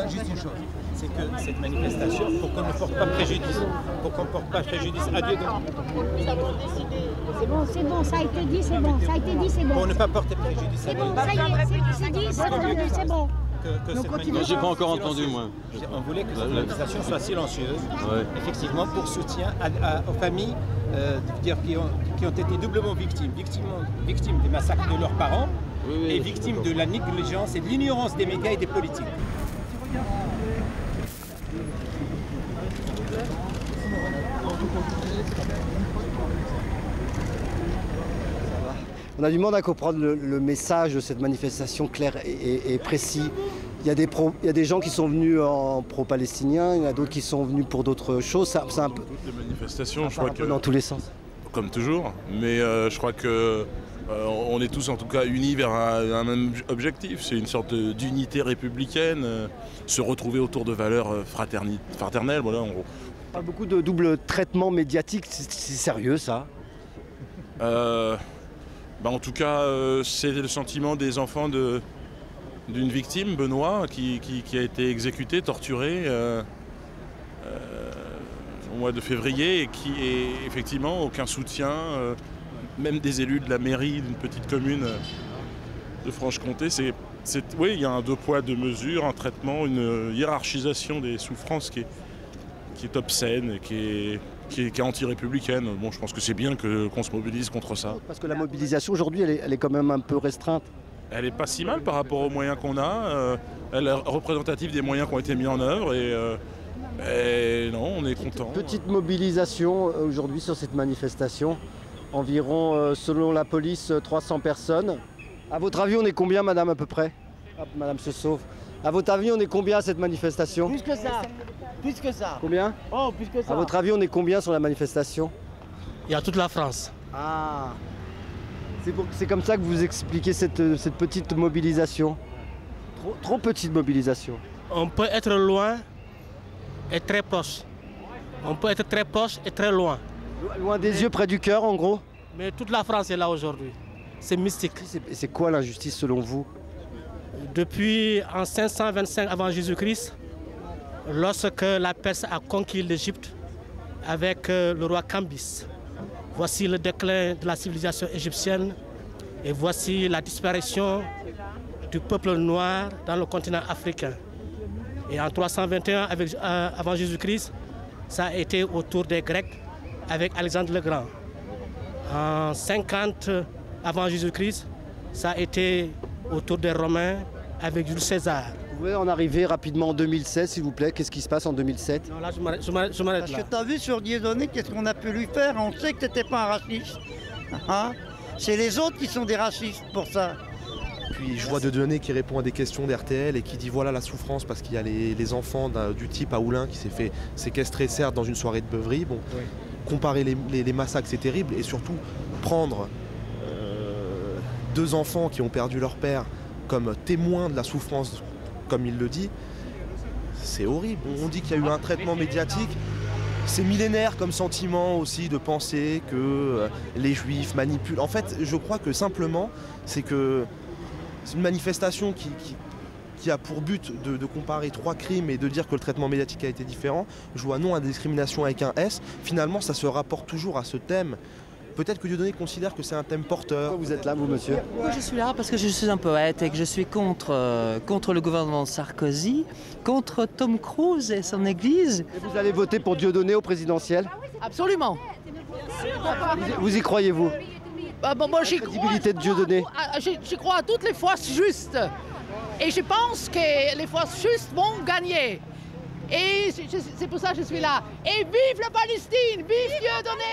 non, juste une chose. C'est que cette manifestation, pour qu'on ne porte pas préjudice, pour qu'on ne porte pas préjudice à Dieu. Nous avons décidé. C'est bon, ça a été dit, c'est bon. Ça a été dit, c'est bon. Pour ne pas porter préjudice à C'est Dieu. bon, ça y est, c'est dit, c'est entendu, c'est bon. J'ai pas encore entendu, moi. On voulait que cette manifestation soit silencieuse, Ouais. effectivement, pour soutien aux familles qui ont été doublement victimes des massacres de leurs parents et victimes de la négligence et de l'ignorance des médias et des politiques. On a du mal à comprendre le message de cette manifestation clair et précis. Il y a des gens qui sont venus en pro-palestinien, il y en a d'autres qui sont venus pour d'autres choses. C'est un peu, Toutes les manifestations, je un crois peu que dans tous les sens. comme toujours, mais je crois que on est tous en tout cas unis vers un même objectif. C'est une sorte d'unité républicaine, se retrouver autour de valeurs fraternelles. Voilà, en gros. On parle beaucoup de double traitement médiatique, c'est sérieux ça? En tout cas, c'est le sentiment des enfants d'une victime, Benoît, qui a été exécuté, torturé au mois de février et qui est effectivement aucun soutien, même des élus de la mairie d'une petite commune de Franche-Comté. Oui, il y a un deux poids, deux mesures, un traitement, une hiérarchisation des souffrances qui est obscène et qui est anti-républicaine. Bon, je pense que c'est bien qu'on se mobilise contre ça. Parce que la mobilisation aujourd'hui, elle est quand même un peu restreinte. Elle n'est pas si mal par rapport aux moyens qu'on a. Elle est représentative des moyens qui ont été mis en œuvre et non, on est content. Petite mobilisation aujourd'hui sur cette manifestation. Environ, selon la police, 300 personnes. À votre avis, on est combien, madame, à peu près? Hop, madame se sauve. À votre avis, on est combien à cette manifestation? Plus que ça. Plus que ça. Combien? Oh, plus que ça. À votre avis, on est combien sur la manifestation? Il y a toute la France. Ah, c'est comme ça que vous expliquez cette petite mobilisation. Trop petite mobilisation. On peut être loin et très proche. On peut être très proche et très loin. Loin des yeux, près du cœur, en gros. Mais toute la France est là aujourd'hui. C'est mystique. C'est quoi l'injustice selon vous? Depuis en 525 avant Jésus-Christ, lorsque la Perse a conquis l'Égypte avec le roi Cambis, voici le déclin de la civilisation égyptienne et voici la disparition du peuple noir dans le continent africain. Et en 321 avant Jésus-Christ, ça a été au tour des Grecs avec Alexandre le Grand. En 50 avant Jésus-Christ, ça a été au tour des Romains avec Jules César. Vous pouvez en arriver rapidement en 2016, s'il vous plaît. Qu'est-ce qui se passe en 2007? Non, là, je m'arrête Parce là. que tu as vu sur Dieudonné, qu'est-ce qu'on a pu lui faire? On sait que tu n'étais pas un raciste. Hein? C'est les autres qui sont des racistes pour ça. Puis je vois Dieudonné qui répond à des questions d'RTL et qui dit voilà la souffrance parce qu'il y a les enfants du type à Oulin qui s'est fait séquestrer certes dans une soirée de beuverie. Bon, oui. Comparer les massacres c'est terrible et surtout prendre deux enfants qui ont perdu leur père comme témoins de la souffrance comme il le dit, c'est horrible. On dit qu'il y a eu un traitement médiatique. C'est millénaire comme sentiment aussi de penser que les juifs manipulent. En fait, je crois que simplement, c'est une manifestation qui a pour but de comparer trois crimes et de dire que le traitement médiatique a été différent. Je vois non à la discrimination avec un S. Finalement, ça se rapporte toujours à ce thème. Peut-être que Dieudonné considère que c'est un thème porteur. Pourquoi vous êtes là, vous, monsieur? Moi, je suis là parce que je suis un poète et que je suis contre le gouvernement Sarkozy, contre Tom Cruise et son église. Et vous allez voter pour Dieudonné au présidentiel? Absolument. Vous y croyez-vous? Moi, j'y la crédibilité de Dieudonné. J'y crois à toutes les forces justes. Et je pense que les forces justes vont gagner. Et c'est pour ça que je suis là. Et vive la Palestine! Vive Dieudonné!